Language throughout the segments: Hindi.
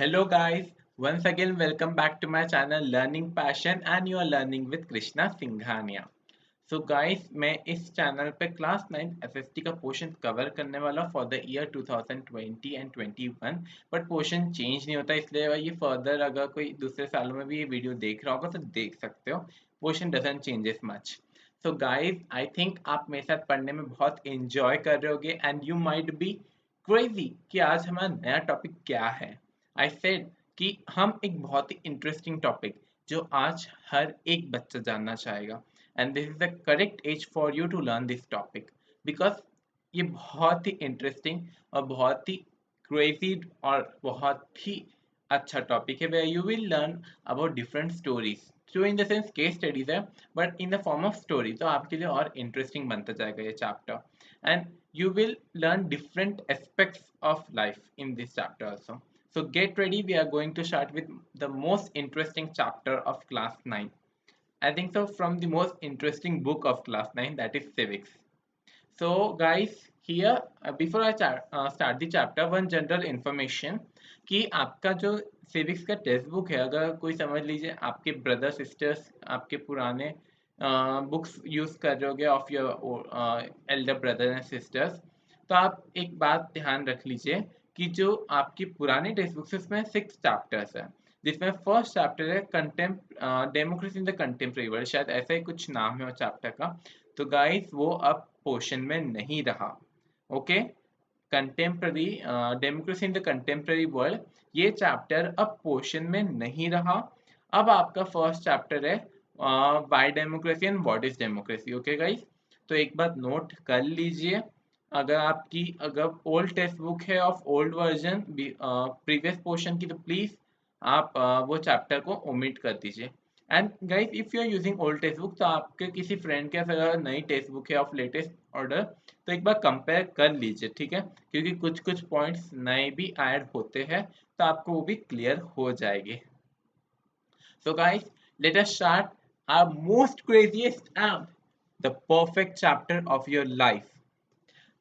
Hello guys, once again welcome back to my channel Learning Passion and you are learning with Krishna Singhania. So guys, मैं इस चैनल पे क्लास 9 एसएसटी का पोर्शन कवर करने वाला for the year 2020 and 21 but portion change नहीं होता इसलिए ये फर्दर अगर कोई दूसरे सालों में भी ये वीडियो देख रहा होगा तो देख सकते हो portion doesn't changes much. So guys I think आप मेरे साथ पढ़ने में बहुत इंजॉय कर रहे होगे and you might be crazy कि आज हमारा नया टॉपिक क्या है. आई सेड कि हम एक बहुत ही इंटरेस्टिंग टॉपिक जो आज हर एक बच्चा जानना चाहेगा and this is the correct age for you to learn this topic because ये बहुत ही इंटरेस्टिंग और बहुत ही क्रेजी और बहुत ही अच्छा टॉपिक है where you will learn about different stories. So in the sense case studies है but in the form of story तो आपके लिए और interesting बनता जाएगा ये chapter and you will learn different aspects of life in this chapter also. So get ready, we are going to start with the most interesting chapter of class 9. I think so from the most interesting book of class 9, that is civics. So guys, here before I start the chapter, one general information कि आपका जो civics का टेक्स्ट बुक है अगर कोई समझ लीजिए आपके ब्रदर सिस्टर्स आपके पुराने बुक्स यूज कर रहे होगे of your Elder brother and sisters तो आप एक बात ध्यान रख लीजिए कि जो आपकी पुरानी टेक्स्ट बुक्स है उसमें 6 चैप्टर्स है जिसमें फर्स्ट चैप्टर है democracy in the contemporary world, शायद ऐसा ही कुछ नाम है वो चैप्टर का. तो गाइस वो अब पोर्शन में नहीं रहा. Okay, contemporary democracy in the contemporary world ये चैप्टर अब पोर्शन में नहीं रहा. अब आपका फर्स्ट चैप्टर है why democracy and what is democracy. Okay guys, तो एक बात नोट कर लीजिए, अगर ओल्ड टेक्स्ट बुक है of old version previous portion की तो प्लीज आप वो चैप्टर को ओमिट कर दीजिए. And guys if you are using old text book तो आपके किसी फ्रेंड के अगर नई टेक्स्ट बुक है ऑफ लेटेस्ट ऑर्डर तो एक बार कंपेयर कर लीजिए, ठीक है, क्योंकि कुछ कुछ पॉइंट्स नए भी ऐड होते हैं तो आपको वो भी क्लियर हो जाएंगे. So guys, let us start our most craziest and the perfect chapter of your life.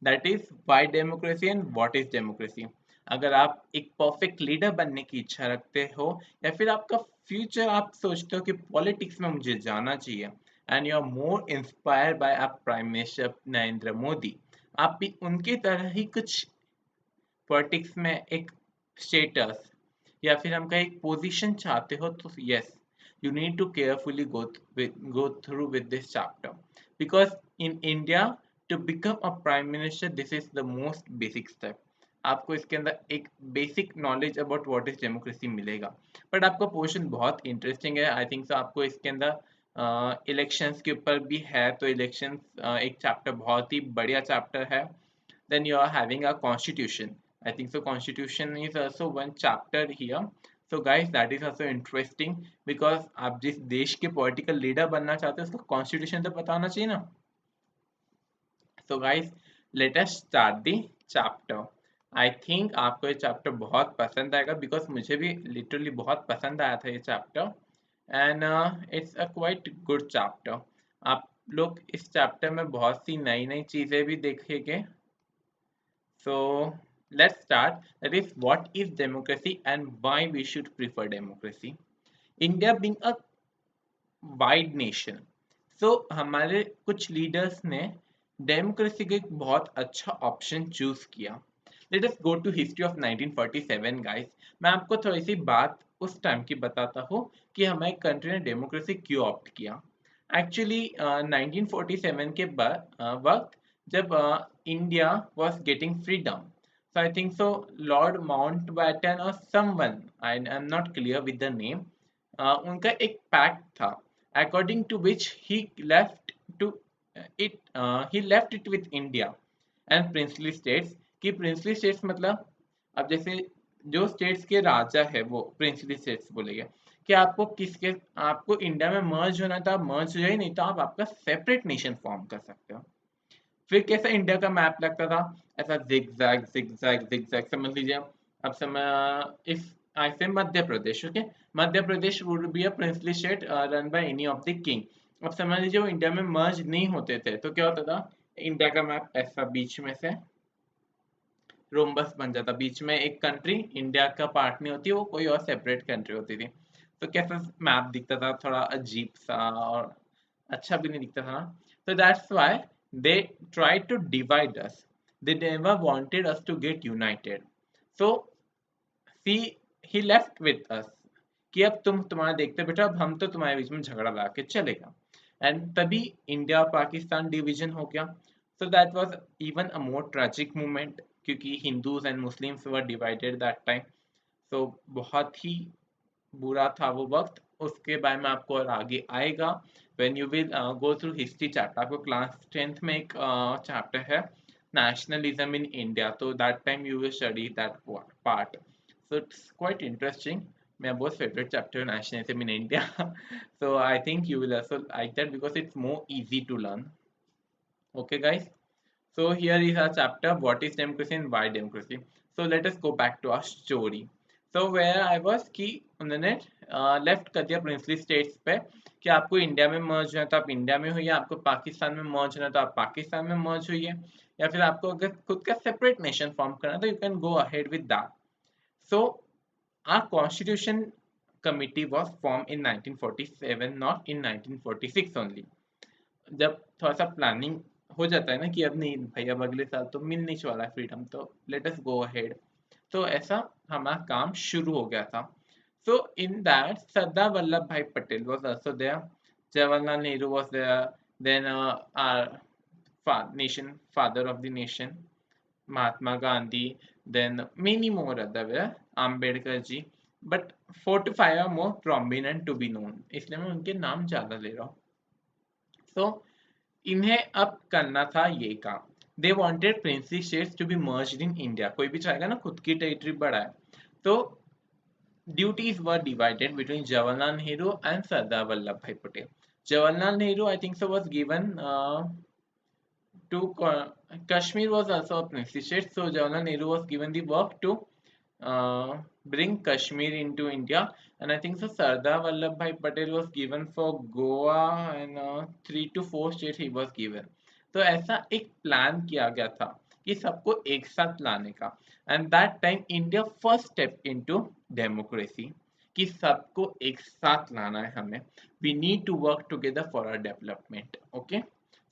That is why democracy and what is democracy. अगर आप एक परफेक्ट लीडर बनने की इच्छा रखते हो या फिर आपका फ्यूचर आप सोचते हो कि पॉलिटिक्स में मुझे जाना चाहिए and you are more inspire by आप प्राइम मिनिस्टर नरेंद्र मोदी, आप भी उनकी तरह ही कुछ पॉलिटिक्स में एक स्टेटस या फिर हम कहें एक पोजीशन चाहते हो तो yes, you need to carefully go through with this chapter because in India to become a prime minister this is the most basic step. आपको इसके अंदर एक basic knowledge about what is democracy मिलेगा बट आपका पोर्शन बहुत इंटरेस्टिंग है. आई थिंक सो आपको इसके अंदर इलेक्शंस के ऊपर भी है तो इलेक्शंस एक चैप्टर बहुत ही बढ़िया चैप्टर है. Then you are having a constitution. I think so constitution is also one chapter here. So guys that is also interesting because आप जिस देश के political leader बनना चाहते हो उसका constitution तो पता होना चाहिए ना. So guys let us start the chapter. I think आपको ये chapter बहुत पसंद आएगा because मुझे भी literally बहुत पसंद आया था ये chapter and it's a quite good chapter. आप लोग इस chapter में बहुत सी नई नई चीज़ें भी देखेंगे. So let's start. That is, what is democracy and why we should prefer democracy. India being a wide nation, so हमारे कुछ लीडर्स ने डेमोक्रेसी का एक बहुत अच्छा ऑप्शन चूज किया. Let us go to history of 1947 guys. मैं आपको थोड़ी सी बात उस टाइम की बताता हूँ कि हमारी कंट्री ने डेमोक्रेसी क्यों ऑप्ट किया. एक्चुअली 1947 के वक्त जब India was getting freedom, so I think so Lord Mountbatten or someone, I'm not clear with the name, उनका एक पैक्ट था according to which to he left it with India and princely states. कि princely states मतलब अब जैसे जो स्टेट्स के राजा है वो प्रिंसली स्टेट्स बोलेंगे कि आपको इंडिया में मर्ज होना था, मर्ज हो जाए, नहीं तो आप आपका सेपरेट नेशन फॉर्म कर सकते हो. फिर कैसा इंडिया का मैप लगता था, ऐसा जिगजैग जिगजैग जिगजैग समझ लीजिए. अब समय if I say Madhya Pradesh, okay, Madhya Pradesh would be a princely state run by any of the king. अब समझ लीजिए वो इंडिया में मर्ज नहीं होते थे तो क्या होता था, इंडिया का मैप ऐसा बीच में से रोम्बस बन जाता, बीच में एक कंट्री इंडिया का पार्ट नहीं होती, वो कोई और सेपरेट कंट्री होती थी। तो कैसा मैप दिखता था, थोड़ा अजीब सा और अच्छा भी नहीं दिखता था ना। तो that's why they try to divide us, they never wanted us to get united. So see he left with us कि अब तुम तुम्हारा देखते बेटा, अब हम तो तुम्हारे बीच में झगड़ा ला के चलेगा। एंड तभी इंडिया पाकिस्तान डिवीजन हो गया। So that was even a more tragic moment, क्योंकि Hindus and Muslims were divided that time. So बहुत ही बुरा था वो वक्त। उसके बारे में आपको और आगे आएगा when you will go through history chapter. आपको क्लास 10th में एक चैप्टर है nationalism in India, so that time you will study that part. So it's quite interesting. My most favorite chapter, nationalism in India. So I think you will also like that because it's more easy to learn. Okay, guys. So here is our chapter, what is democracy and why democracy. So let us go back to our story. So where I was कि उन्होंने लेफ्ट कर दिया प्रिंसली स्टेट्स पे कि आपको इंडिया में मर्ज होना है तो आप इंडिया में होइए, आपको पाकिस्तान में मर्ज होना है तो आप पाकिस्तान में मर्ज होइए, या फिर आपको अगर खुद का सेपरेट नेशन फॉर्म करना है तो you can go ahead with that. So our constitution committee was formed in 1947, not in 1946 only. जब थोड़ा सा प्लानिंग हो जाता है ना कि अब नहीं भाई, अब अगले साल तो मिल नहीं वाला है फ्रीडम, तो लेट अस गो अहेड। तो ऐसा हमारा काम शुरू हो गया था। सो इन दैट सरदार वल्लभ भाई Patel was also there, Jawaharlal Nehru was there, then our nation father of the nation Mahatma Gandhi, then many more other were, Ambedkar ji, but 4 to 5 are more prominent to be known, इसलिए मैं उनके नाम ज़्यादा ले रहा हूँ। So इन्हें अब करना था ये काम। They wanted princely states to be merged in India. कोई भी चाहेगा ना खुद की टेरिटरी बढ़ाए, तो duties were divided between Jawaharlal Nehru and Sardar Vallabh भाई Patel. Jawaharlal Nehru I think so was given to Kashmir was also a princely state, so Jawaharlal Nehru was given the work to bring Kashmir into India, and I think so Sardar Vallabhbhai Patel was given for Goa, and 3 to 4 states he was given. तो ऐसा एक प्लान किया गया था कि सबको एक साथ लाने का, and that time India first step into democracy, कि सबको एक साथ लाना है हमें, we need to work together for our development. Okay,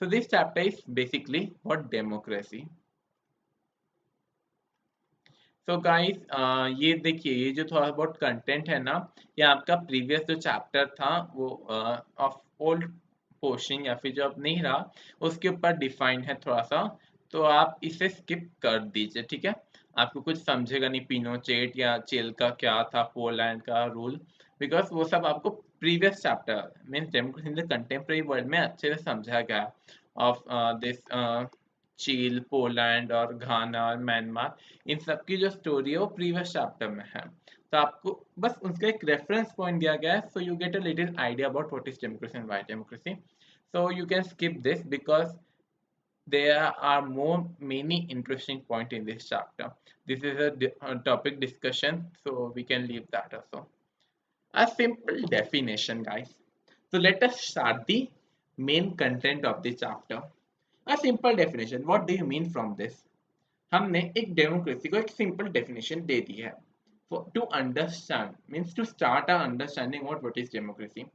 so this chapter is basically what democracy. So guys, ये देखिए, ये जो थोड़ा बहुत कंटेंट है ना, ये आपका प्रीवियस जो चैप्टर था वो ऑफ ओल्ड पोर्शन, या फिर जो अब नहीं रहा उसके ऊपर डिफाइंड है थोड़ा सा, तो आप इसे स्किप कर दीजिए, ठीक है। आपको कुछ समझेगा नहीं, पिनोचेट या चेल का क्या था, पोलैंड का रूल, बिकॉज वो सब आपको previous chapter means democracy in the contemporary world में अच्छे से समझा गया ऑफ दिस चील, पोलैंड और घाना और म्यांमार, इन सब की जो स्टोरी है वो प्रीवियस चैप्टर में है। तो आपको बस उसका एक रेफरेंस पॉइंट दिया गया है, so you get a little idea about what is democracy and why democracy. So you can skip this because there are many interesting point in this chapter. This is a topic discussion, so we can leave that also. A simple definition, guys. So let us start the main content of the chapter. A simple definition, what do you mean from this? हमने एक डेमोक्रेसी को एक सिंपल डेफिनेशन दे दी है। To understand means to start our understanding what is democracy.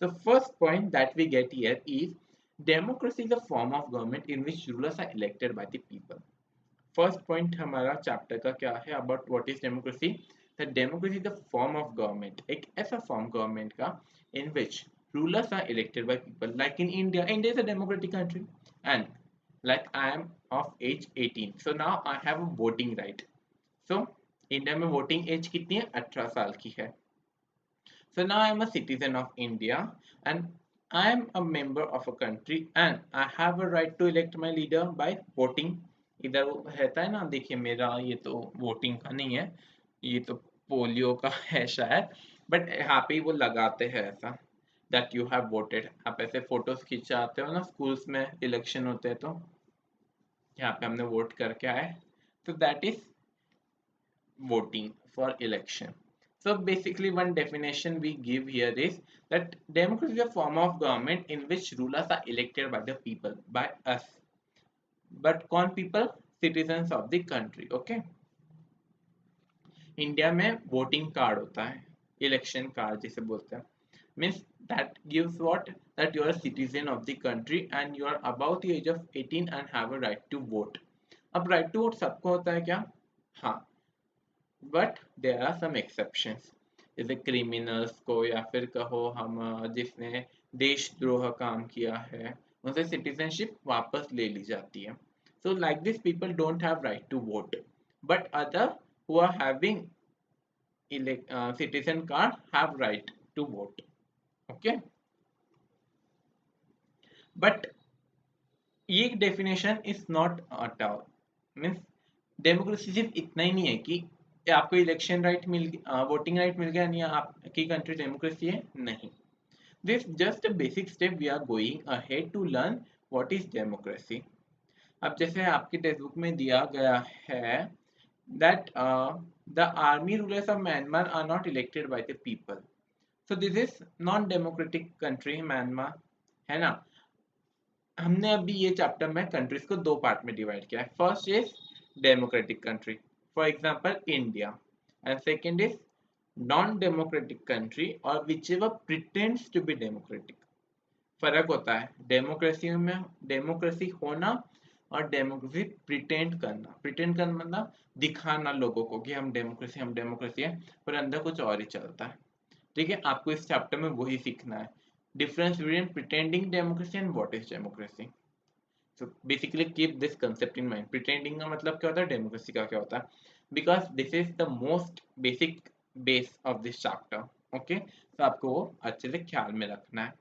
The first point that we get here is democracy is a form of government in which rulers are elected by the people. First point हमारा चैप्टर का क्या है about what is democracy. The democracy is the form of government, एक ऐसा फॉर्म गवर्नमेंट का इन विच rulers are elected by people, like in India. India is a democratic country, and like I am of age 18, so now I have a voting right. So India में voting age कितनी है, 18 साल की है। So now I am a citizen of India, and I am a member of a country, and I have a right to elect my leader by voting. इधर वो रहता है ना, देखिए मेरा ये तो वोटिंग का नहीं है, ये तो पोलियो का है शायद, बट यहाँ पे वो लगाते हैं ऐसा दैट यू हैव वोटेड। आप ऐसे फोटोज खिंचाते हो ना स्कूल्स में इलेक्शन होते हैं, तो यहाँ पे हमने वोट करके आए, तो that is voting for election. So basically one definition we give here is that democracy is a form of government in which rulers are elected by the people, by us. But कौन people? citizens of the country. Okay. India में वोटिंग कार्ड होता है, इलेक्शन कार्ड जिसे बोलते हैं, means that gives what, that you are a citizen of the country and you are above the age of 18 and have a right to vote. अब right to vote सबको होता है क्या? हाँ, but there are some exceptions, जैसे क्रिमिनल्स को या फिर कहो हम जिसने देशद्रोह काम किया है उनसे सिटीजनशिप वापस ले ली जाती है. So like this people don't have right to vote, but other who are having citizen card have right to vote. Okay, but ये definition is not at all. Means democracy सिर्फ इतना ही नहीं है कि आपको इलेक्शन राइट मिल वोटिंग राइट मिल गया नहीं आपकी कंट्री डेमोक्रेसी है, नहीं. This just a basic step we are going ahead to learn what is democracy. अब जैसे आपके टेक्स्ट बुक में दिया गया है that the army rulers of Myanmar are not elected by the people. So this is non-democratic country Myanmar, है ना. हमने अभी ये चैप्टर में कंट्रीज को दो पार्ट में डिवाइड किया है. First is democratic country, for example India, and second is non democratic country और whichever pretends to be democratic. फर्क होता है डेमोक्रेसी में, डेमोक्रेसी होना और डेमोक्रेसी प्रिटेंड करना. प्रिटेंड करना मतलब दिखाना लोगों को कि हम डेमोक्रेसी है, पर अंदर कुछ और ही चलता है. ठीक है, आपको इस चैप्टर में वही सीखना है, difference between pretending democracy and what is democracy. So basically keep this concept in mind. Pretending का मतलब क्या होता है, democracy का क्या होता है, because this is the most basic base of this chapter. Okay, तो आपको वो अच्छे से ख्याल में रखना है.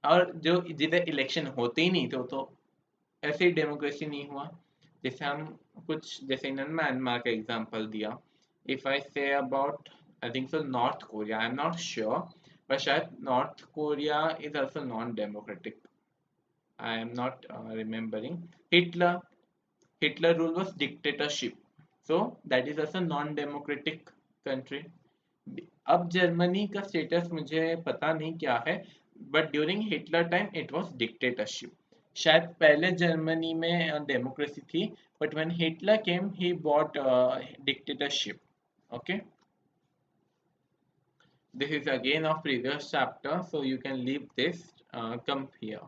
और जो जिधर इलेक्शन होते ही नहीं थे तो ऐसे ही डेमोक्रेसी नहीं हुआ. जैसे हम कुछ जैसे इन्होंने म्यांमार का एग्जांपल दिया. If I say about I think so north Korea, I am not sure, पर शायद north Korea is also non democratic. I am not remembering. Hitler rule was dictatorship, so that is also non democratic country. अब जर्मनी का स्टेटस मुझे पता नहीं क्या है, but during Hitler time it was dictatorship. शायद पहले जर्मनी में डेमोक्रेसी थी, but when Hitler came he bought dictatorship. Okay, this is again of previous chapter, so you can leave this, come here.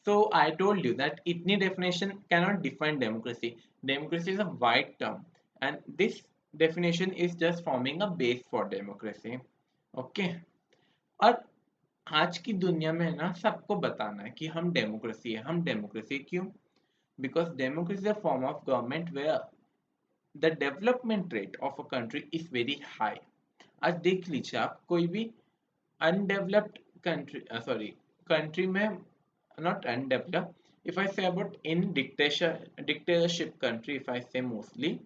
So I told you that itni definition cannot define democracy. Democracy is a wide term and this definition is just forming a base for democracy. Okay, और आज की दुनिया में ना सबको बताना है कि हम डेमोक्रेसी है. हम डेमोक्रेसी क्यों? Because democracy is a form of government where the development rate of a country is very high. आज देख लीजिए आप कोई भी अनडेवलप्ड कंट्री, सॉरी कंट्री में, not undeveloped, if I say about in dictatorship country, if I say mostly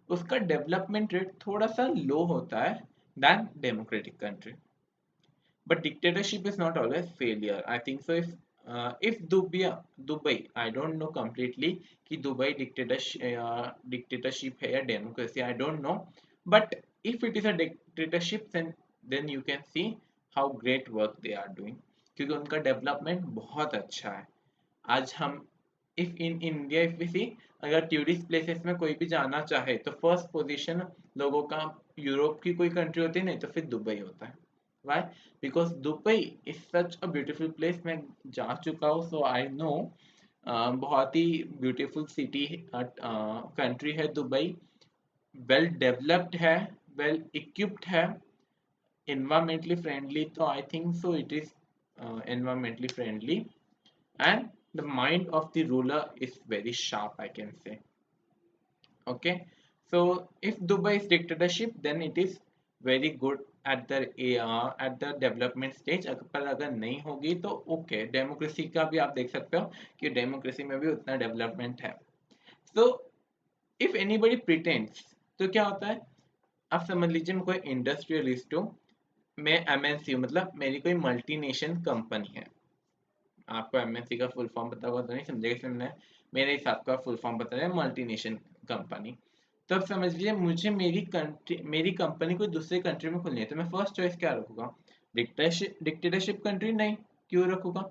उसका डेवलपमेंट रेट थोड़ा सा लो होता है than democratic country. But dictatorship is not always failure. I think so if Dubai, I don't know completely कि दुबई डिक्टेटरशिप है या democracy, I don't know, but if it is a dictatorship then you can see how great work they are doing, क्योंकि उनका डेवलपमेंट बहुत अच्छा है. आज हम if in India if we see, अगर टूरिस्ट प्लेसेस में कोई भी जाना चाहे तो फर्स्ट पोजीशन लोगों का यूरोप की कोई कंट्री होती है, नहीं तो फिर दुबई होता है. Why? Because Dubai is such a beautiful place. मैं जा चुका हूँ, so I know. बहुत ही ब्यूटीफुल सिटी कंट्री है दुबई. वेल डेवलप्ड है, वेल इक्विप्ड है, environmentally friendly, तो I think so it is environmentally friendly, and the mind of the ruler is very sharp, I can say. Okay, so if Dubai is dictatorship then it is very good at the development stage. पर अगर नहीं होगी तो ओके, डेमोक्रेसी का भी आप देख सकते हो कि डेमोक्रेसी में भी उतना डेवलपमेंट है. so if anybody pretends, तो क्या होता है, आप समझ लीजिए मैं कोई इंडस्ट्रियलिस्ट हूँ, मैं एमएनसी हूँ, मतलब मेरी कोई मल्टीनेशनल कंपनी है. आपको एमएनसी का फुल फॉर्म पता होगा तो नहीं समझेगा, इसलिए मैंने मेरे हिसाब का फुल फॉर्म बता रहा है, मल्टीनेशनल कंपनी. तो अब समझ लीजिए मुझे मेरी कंपनी कोई दूसरे कंट्री में खोलनी है, तो मैं फर्स्ट चॉइस क्या रखूंगा? डिक्टेटरशिप कंट्री नहीं. क्यों रखूंगा?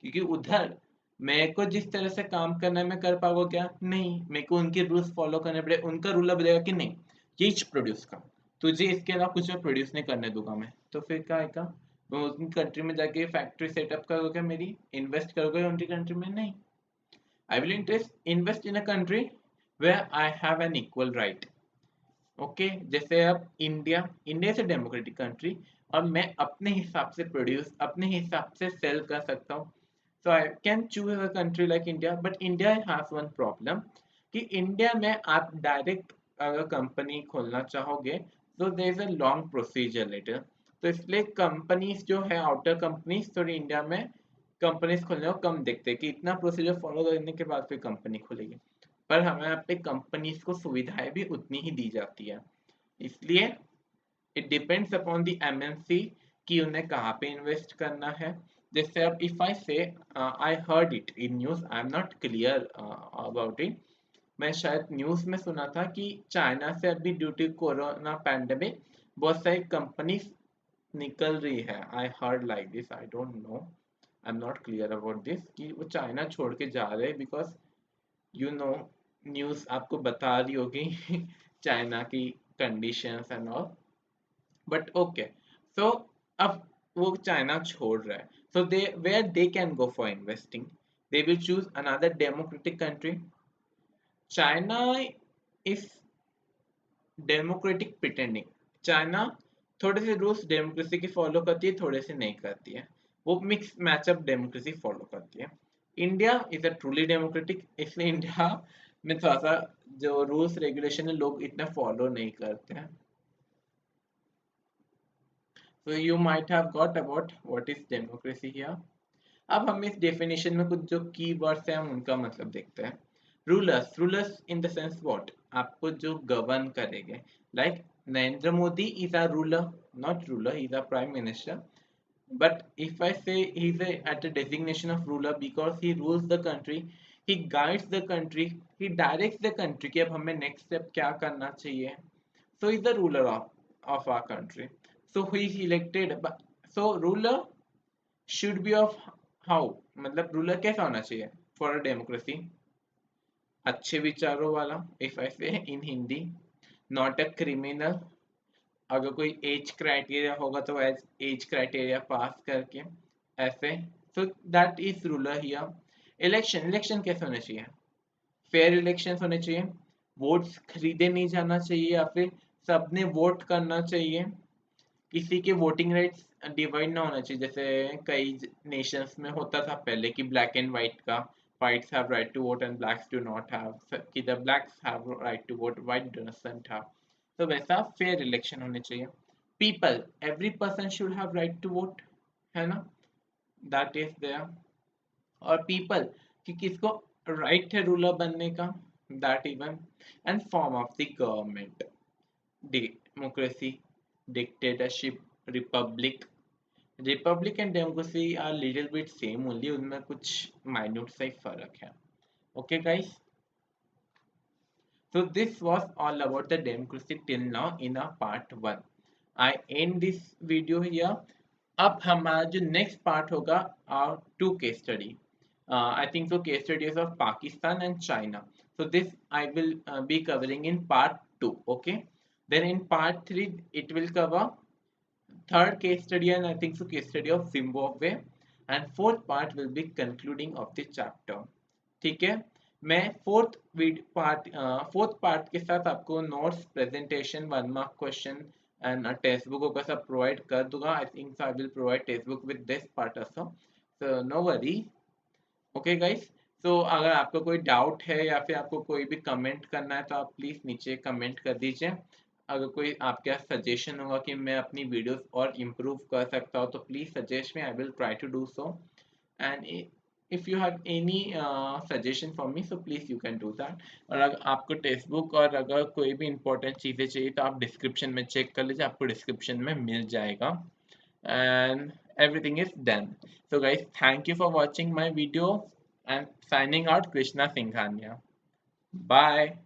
क्योंकि उधर मेरे को जिस तरह से काम करना है मैं कर पाऊंगा क्या? नहीं, मेरे को उनके रूल्स फॉलो करने पड़े। उनका रूल बोलेगा कि नहीं, ये प्रोड्यूस कर, तुझे इसके अलावा कुछ प्रोड्यूस नहीं करने दूंगा मैं, तो फिर क्या आएगा? मैं उनकी कंट्री में जाके फैक्ट्री सेटअप करोगे मेरी, इन्वेस्ट करोगे उनकी कंट्री में? नहीं। I will invest in a country where I have an equal right. Okay, जैसे अब India, India is a democratic country, और मैं अपने हिसाब से प्रोड्यूस, अपने हिसाब से सेल कर सकता हूँ। So I can choose a country like India, but India has one problem कि इंडिया में आप डायरेक्ट अगर कंपनी खोलना चाहोगे तो there is a long procedure later. तो इसलिए कंपनीज जो है, आउटर कंपनीज, थोड़ी इंडिया में कंपनीज खोलने को कम देखते हैं कि इतना प्रोसीजर फॉलो करने के बाद फिर कंपनी खुलेगी। पर हमें यहाँ पे कंपनीज को सुविधाएं भी उतनी ही दी जाती है। इसलिए it depends upon the MNC कि उन्हें कहाँ पे इन्वेस्ट करना है। जैसे अब इफ आई से I heard it in news, I am not clear about it, मैं शायद न्यूज में सुना था कि चाइना से अभी ड्यू टू कोरोना पैंडेमिक बहुत सारी कंपनीज निकल रही है। I heard like this, I don't no, I am not clear about this कि वो चाइना छोड़ के जा रहे हैं, बिकॉज यू नो न्यूज़ आपको बता रही होगी चाइना की conditions and all. But okay, so अब वो चाइना छोड़ रहा है, so they where they can go for investing, they will choose another democratic country. China is democratic pretending, China थोड़े से रूल्स डेमोक्रेसी की फॉलो करती है, थोड़े से नहीं करती है, वो मिक्स मैचअप डेमोक्रेसी फॉलो करती है। India is a truly democratic, इसलिए इंडिया में थोड़ा सा जो रूल्स रेगुलेशन है लोग इतना फॉलो नहीं करते हैं। So you might have got about what is democracy here. अब हम इस डेफिनेशन में कुछ जो की वर्ड्स हैं हम उनका मतलब देखते हैं। Rulers, rulers in the sense what, आपको जो गवर्न करेंगे, like Narendra Modi is a ruler, not ruler, is a prime minister, but if I say he's at a designation of ruler because he rules the country, he guides the country, he directs the country कि अब हमें next step क्या करना चाहिए, so he's the ruler of our country, so he is elected, so ruler should be of how, मतलब रूलर कैसा होना चाहिए फॉर अ डेमोक्रेसी? अच्छे विचारों वाला, इफ आई से इन हिंदी, नॉट अ क्रिमिनल, अगर कोई एज क्राइटेरिया होगा तो एज एज क्राइटेरिया पास करके ऐसे, so that is ruler here. Election, election कैसे होने चाहिए? फेयर इलेक्शन होने चाहिए, वोट्स खरीदे नहीं जाना चाहिए या फिर सबने वोट करना चाहिए, किसी के वोटिंग राइट्स डिवाइड ना होना चाहिए, जैसे कई नेशंस में होता था पहले कि ब्लैक एंड व्हाइट का, whites have right to vote and blacks do not have, कि the blacks have right to vote, white doesn't have, तो वैसा फेयर इलेक्शन होने चाहिए। People, every person should have right to vote, है ना, दैट इज देयर। और पीपल कि किसको राइट है रूलर बनने का, that even. And form of the government, democracy, dictatorship, republic. Republic and democracy are little bit same only, उनमें कुछ माइन्यूट सा ही फर्क है। Okay guys, so this was all about the democracy till now in our part 1. I end this video here. अब हमारा जो next part होगा our two case study. I think so case studies of Pakistan and China. So this I will be covering in part 2. Okay. Then in part 3 it will cover third case study and I think so case study of Zimbabwe. And fourth part will be concluding of the chapter. ठीक है, मैं फोर्थ पार्ट के साथ आपको notes, presentation, 1 mark question and text book का सब प्रोवाइड कर दूंगा। I think I will provide text book with this part also, so no worry. Okay guys, तो अगर आपका कोई डाउट है या फिर आपको कोई भी कमेंट करना है तो आप प्लीज़ नीचे कमेंट कर दीजिए। अगर कोई आपका सजेशन होगा कि मैं अपनी वीडियोस और इम्प्रूव कर सकता हूँ तो please suggest me, I will try to do so. And if you have any suggestion for me so please you can do that। और अगर आपको टेक्स्ट बुक और अगर कोई भी इंपॉर्टेंट चीज़ें चाहिए तो आप डिस्क्रिप्शन में चेक कर लीजिए, आपको डिस्क्रिप्शन में मिल जाएगा। and everything is done. So guys, thank you for watching my video and signing out, Krishna Singhania. Bye.